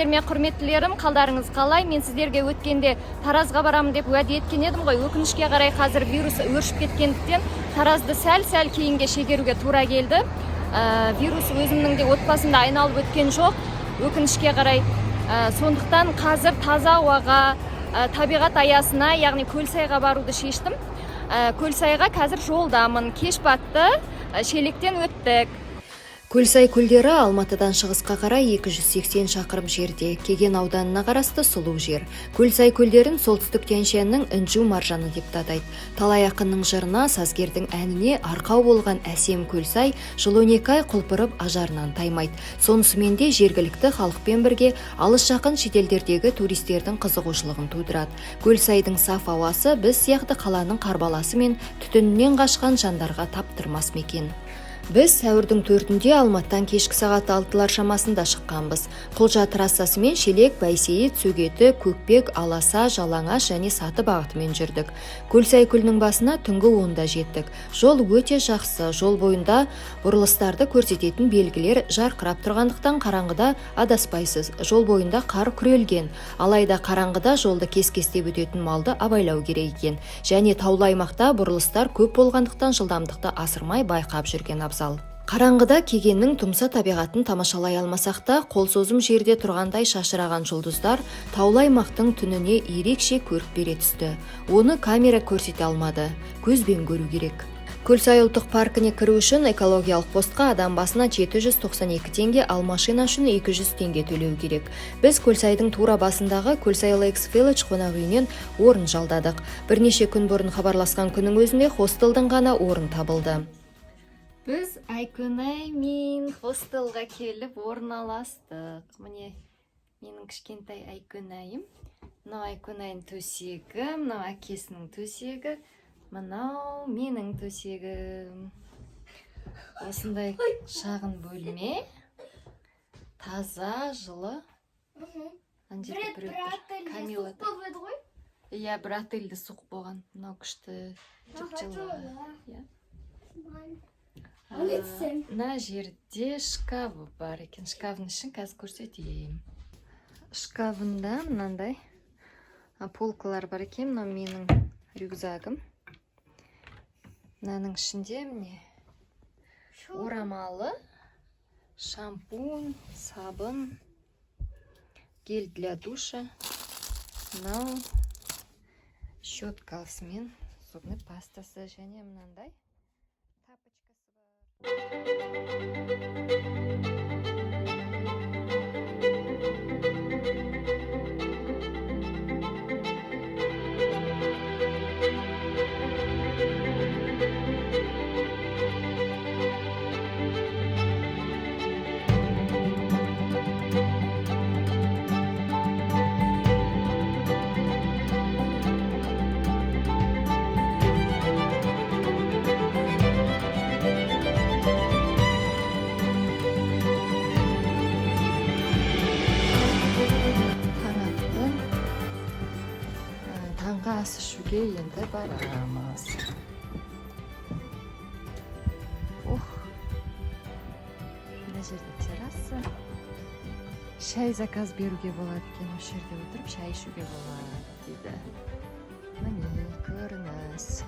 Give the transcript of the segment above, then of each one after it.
сәлеметсіздер ме, құрметтілерім, қалдарыңыз қалай? Мен сіздерге өткенде Таразға барамын деп уәде еткен едім ғой. Өкінішке қарай қазір вирус өршіп кеткендіктен Таразды сәл кейінге шегеруге тура келді. Вирус өзімнің де отбасымда айналып өткен жоқ. Өкінішке қарай, сондықтан қазір таза ауаға, табиғат аясына, яғни Көлсайға баруды шештім. Көлсайға қазір жолдамын. Кеш батты, шелектен өттік. Көлсай көлдері Алматыдан шығысқа қарай 280 шақырым жерде, Кеген ауданына қарасты сұлу жер. Көлсай көлдерін солтүстік Тянь-Шаньның інжу маржаны деп атайды. Талай ақынның жырына, сазгердің әніне арқау болған әсем Көлсай жыл 12 ай құлпырып ажарынан таймайды. Сонысымен де жергілікті халықпен бірге алыс жақын шетелдердегі туристердің қызығушылығын тудырады. Көлсайдың саф ауасы біз сияқты қаланың қарбаласы мен түтінінен қашқан жандарға таптырмас мекен. Біз сәуірдің 4-інде Алматыдан кешкі сағат 6-лар шамасында шыққанбыз. Құлжа трассасымен Шелек, Байсейіт, Сөгеті, Көкпек, Аласа, Жалаңаш және Саты бағытымен жүрдік. Көлсай көлінің басына түнгі 10-да жеттік. Жол өте жақсы. Жол бойында бұрылыстарды көрсететін белгілер жарқырап тұрғандықтан қараңғыда адаспайсыз. Жол бойында қар күрелген. Алайда қараңғыда жолды кес-кестеп өтетін малды абайлау керек екен. Және таулы аймақта бұрылыстар көп болғандықтан жылдамдықты асырмай байқап жүрген абзал. Қараңғыда Кегеннің тұмса табиғатын тамашалай алмасақ та, қол созым жерде тұрғандай шашыраған жұлдыздар таулы аймақтың түніне ерекше көрік бере түсті. Оны камера көрсете алмады, көзбен көру керек. Көлсай ұлттық паркіне кіру үшін экологиялық постқа адам басына 792 теңге, ал машина үшін 200 теңге төлеу керек. Біз Көлсайдың тура басындағы Көлсай Lakes Village қонақ үйінен орын жалдадық. Бірнеше күн бұрын хабарласқан күннің өзінде хостелдің ғана орын табылды. Біз Айкөнай мен хостелға келіп орналастық. Міне менің кішкентай Айкөнайым. Мынау Айкөнайның төсегі, мынау әкесінің төсегі, мынау менің төсегім. Осындай шағын бөлме. Таза, жылы. Камила ғой? Иә, бір отельді суық болған. Мынау күшті жылы. Мына жерде шкафы бар екен. Шкафын ішін қазір көрсетейін. Шкафында мынандай полкалар бар екен. Мына менің рюкзагым. Мынаның ішінде міне орамалы, шампунь, сабын, гель для душа. Мынау щеткасы мен зубный пастасы және мынандай тапочкасы бар. Ас ішуге енді барамыз. Мына жерде терраса. Шай заказ беруге болады екен. Осы жерде отырып шай ішуге болады дейді. Міне көрініс.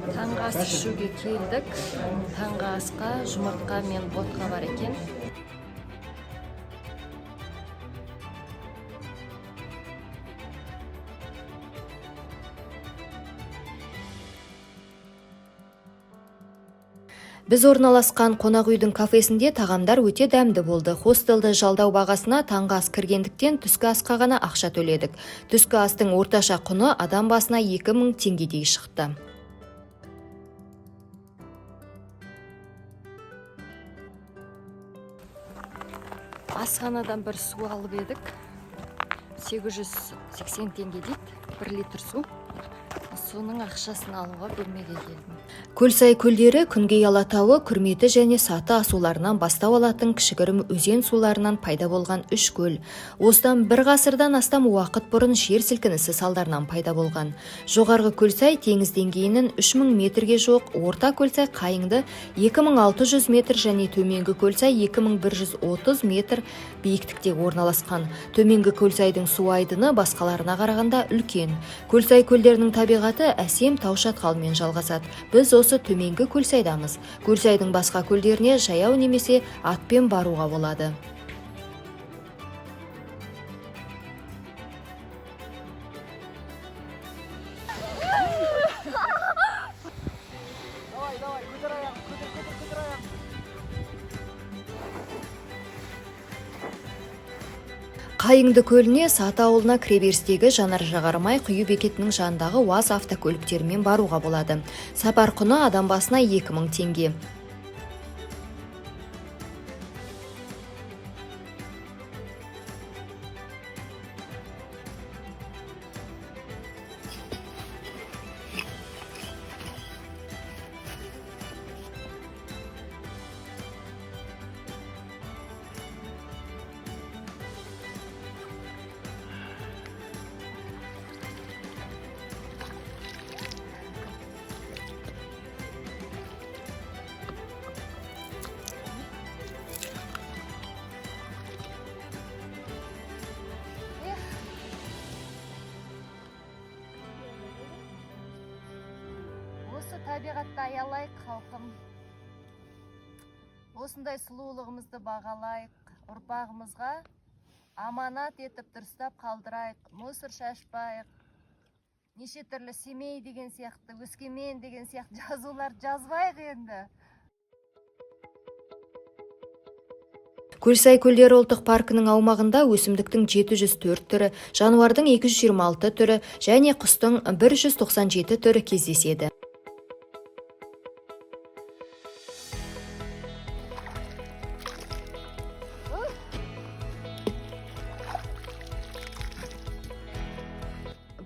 Таңғы ас ішуге келдік. Таңғы асқа жұмыртқа мен ботқа бар екен. Біз орналасқан қонақ үйдің кафесінде тағамдар өте дәмді болды. Хостелді жалдау бағасына таңғы ас кіргендіктен түскі асқа ғана ақша төледік. Түскі астың орташа құны адам басына 2000 теңгедей шықты. Асханадан бір су алып едік. 880 теңге дейді. 1 литр су. соның ақшасын алуға бөлмеге келдім. Көлсай көлдері Күнгей Алатауы, Күрметі және Саты асуларынан бастау алатын кішігірім өзен суларынан пайда болған үш көл. Осыдан бір ғасырдан астам уақыт бұрын жер сілкінісі салдарынан пайда болған. Жоғарғы Көлсай теңіз деңгейінің 3000 метрге жоқ, орта Көлсай қайыңды 2600 метр және төменгі Көлсай 2130 метр биіктікте орналасқан. Төменгі Көлсайдың су айдыны басқаларына қарағанда үлкен. Көлсай көлдерінің табиғаты әсем тау шатқалымен жалғасады. Біз осы төменгі Көлсайдамыз. Көлсайдың басқа көлдеріне жаяу немесе атпен баруға болады. Қайыңды көліне Саты ауылына кіреберістегі жанар-жағармай құю бекетінің жанындағы УАЗ автокөліктерімен баруға болады. Сапар құны адам басына 2000 теңге. Осы табиғатты аялайық, халқым. Осындай сұлулығымызды бағалайық, ұрпағымызға аманат етіп дұрыстап қалдырайық, мусор шашпайық. Неше түрлі Семей деген сияқты, Өскемен деген сияқты жазулар жазбайық енді. Көлсай көлдері ұлттық паркінің аумағында өсімдіктің 704 түрі, жануардың 226 түрі және құстың 197 түрі кездеседі.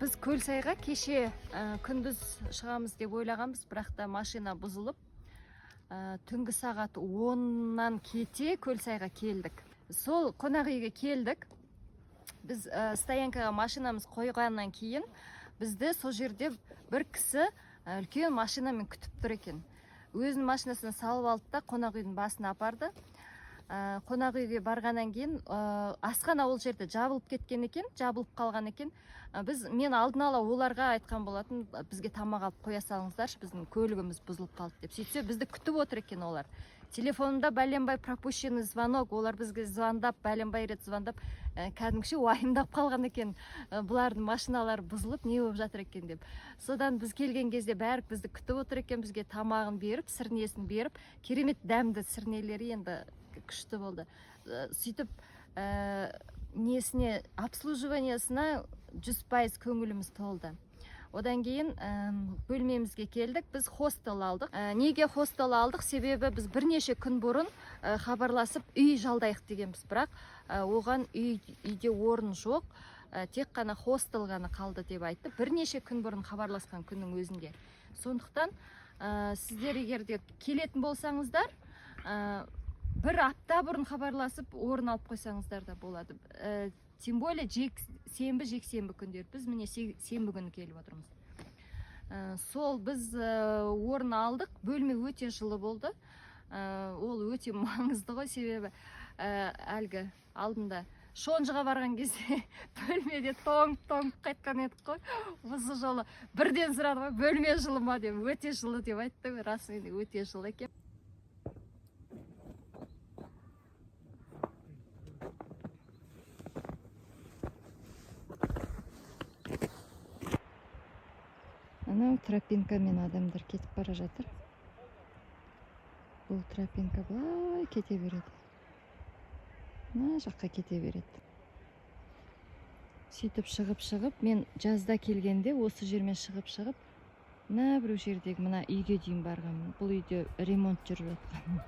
Біз Көлсайға кеше күндіз шығамыз деп ойлағанбыз, бірақ та машина бұзылып, түнгі сағат 10-нан кете Көлсайға келдік. Сол қонақ үйге келдік. Біз стоянкаға машинамыз қойғаннан кейін, бізді сол жерде бір кісі үлкен машинамен күтіп тұр екен. Өзінің машинасына салып алды да қонақ үйдің басына апарды. Қонақ үйге барғаннан кейін асхана ол жерде жабылып кеткен екен, жабылып қалған екен. Мен алдын ала оларға айтқан болатын, бізге тамақ алып қоя салыңыздаршы, біздің көлігіміз бұзылып қалды деп. Сөйтсе бізді күтіп отыр екен олар. Телефонында бәленбай пропущенный звонок, олар бізге звондап, бәленбай рет звондап, кәдімгіше уайымдап қалған екен. Бұлардың машиналары бұзылып, не болып жатыр екен деп. Содан біз келген кезде бәрі бізді күтіп отыр екен, бізге тамағын беріп, сірнесін беріп, керемет дәмді сірнелері енді күшті болды. Сөйтіп несіне обслуживаниясына 100% көңіліміз толды. Одан кейін бөлмемізге келдік, біз хостел алдық. Неге хостел алдық? Себебі біз бірнеше күн бұрын хабарласып үй жалдайық дегенбіз, бірақ оған үйде орын жоқ, тек қана хостел ғана қалды деп айтты. Бірнеше күн бұрын хабарласқан күннің өзінде. Сондықтан сіздер егерде келетін болсаңыздар, бір апта бұрын хабарласып орын алып қойсаңыздар да болады. Тем более сенбі, жексенбі күндер. Біз міне сенбі күні келіп отырмыз. Сол біз орын алдық. Бөлме өте жылы болды. Ол өте маңызды ғой, себебі әлгі алдында шонжыға барған кезде бөлмеде тоңып қайтқан едік қой. Осы жолы бірден сұрады ғой, бөлме жылы ма деп, өте жылы деп айтты. Расымен өте жылы екен. Анау тропинкамен адамдар кетіп бара жатыр. Бұл тропинка былай кете береді. Мына жаққа кете береді. Сөйтіп шығып, мен жазда келгенде осы жермен шығып, мына бір жердегі мына үйге дейін барғанмын. Бұл үйде ремонт жүріп жатқан.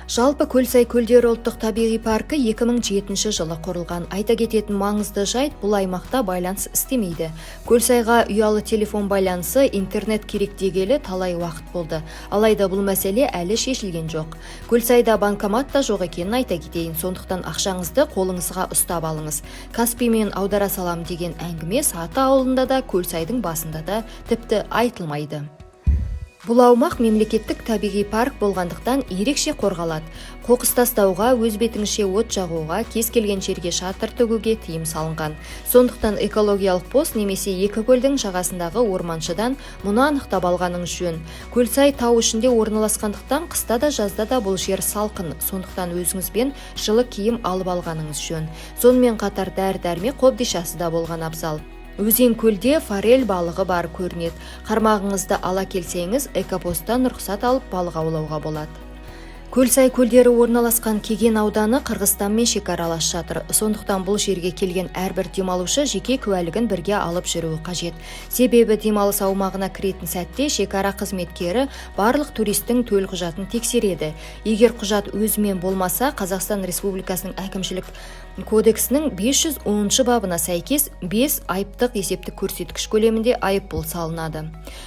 Жалпы Көлсай көлдері ұлттық табиғи паркі 2007 жылы құрылған. Айта кететін маңызды жайт, бұл аймақта байланыс істемейді. Көлсайға ұялы телефон байланысы, интернет керек дегелі талай уақыт болды. Алайда бұл мәселе әлі шешілген жоқ. Көлсайда банкомат та жоқ екенін айта кетейін. Сондықтан ақшаңызды қолыңызға ұстап алыңыз. Каспиймен аудара салам деген әңгіме Саты ауылында да, Көлсайдың басында да тіпті айтылмайды. Бұл аумақ мемлекеттік табиғи парк болғандықтан ерекше қорғалады. Қоқыс тастауға, өз бетіңше от жағуға, кез келген жерге шатыр төгуге тыйым салынған. Сондықтан экологиялық пост немесе екі көлдің жағасындағы орманшыдан мұны анықтап алғаныңыз жөн. Көлсай тау ішінде орналасқандықтан қыста да жазда да бұл жер салқын. Сондықтан өзіңізбен жылы киім алып алғаныңыз жөн. Сонымен қатар дәрі-дәрмек қобдишасы да болған абзал. Өзен көлде форель балығы бар көрінеді. Қармағыңызды ала келсеңіз, экопосттан рұқсат алып балық аулауға болады. Көлсай көлдері орналасқан Кеген ауданы Қырғызстанмен шекаралас жатыр. Сондықтан бұл жерге келген әрбір демалушы жеке куәлігін бірге алып жүруі қажет. Себебі демалыс аумағына кіретін сәтте шекара қызметкері барлық туристің төлқұжатын тексереді. Егер құжат өзімен болмаса, Қазақстан Республикасының әкімшілік кодексінің 510 бабына сәйкес 5 айыптық есептік көрсеткіш көлемінде айыппұл салынады.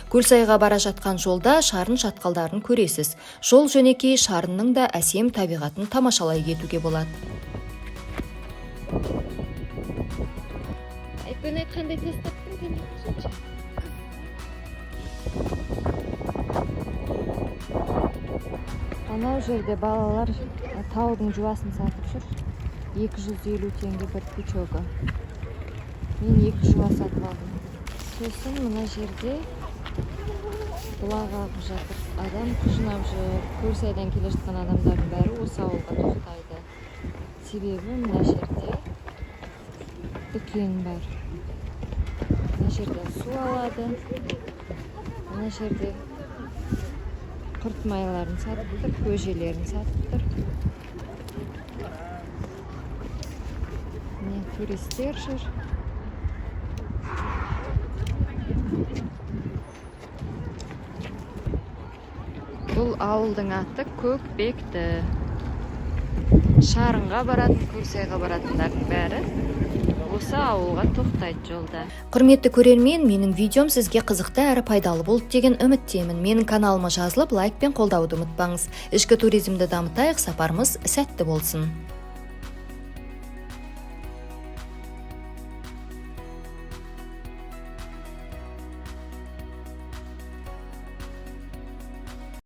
Көлсайға бара жатқан жолда шарын шатқалдарын көресіз. Жол жөнекей, шарынның да әсем табиғатын тамашалай кетуге болады. Айпен айтқандай тастаптың Анау жерде балалар таудың жуасын сатып жүр. 250 теңге бір пучогы. Мен 2 жуа сатып алдым. Сосын мына жерде бұлақ ағып жатыр. Адам жинап жүр. Көлсайдан келе жатқан адамдардың бәрі осы ауылға тоқтайды. Себебі мына жерде дүкен бар. Мына жерден су алады. Мына жерде құрт майларын сатып тұр, көжелерін сатып тұр. Міне туристер жүр. Бұл ауылдың аты Көкбекті. Шарынға баратын, Көлсайға баратындардың бәрі осы ауылға тоқтайды жолда. Құрметті көрермен, менің видеом сізге қызықты әрі пайдалы болды деген үміттемін. Менің каналыма жазылып, лайк пен қолдауды ұмытпаңыз. Ішкі туризмді дамытайық, сапарымыз сәтті болсын.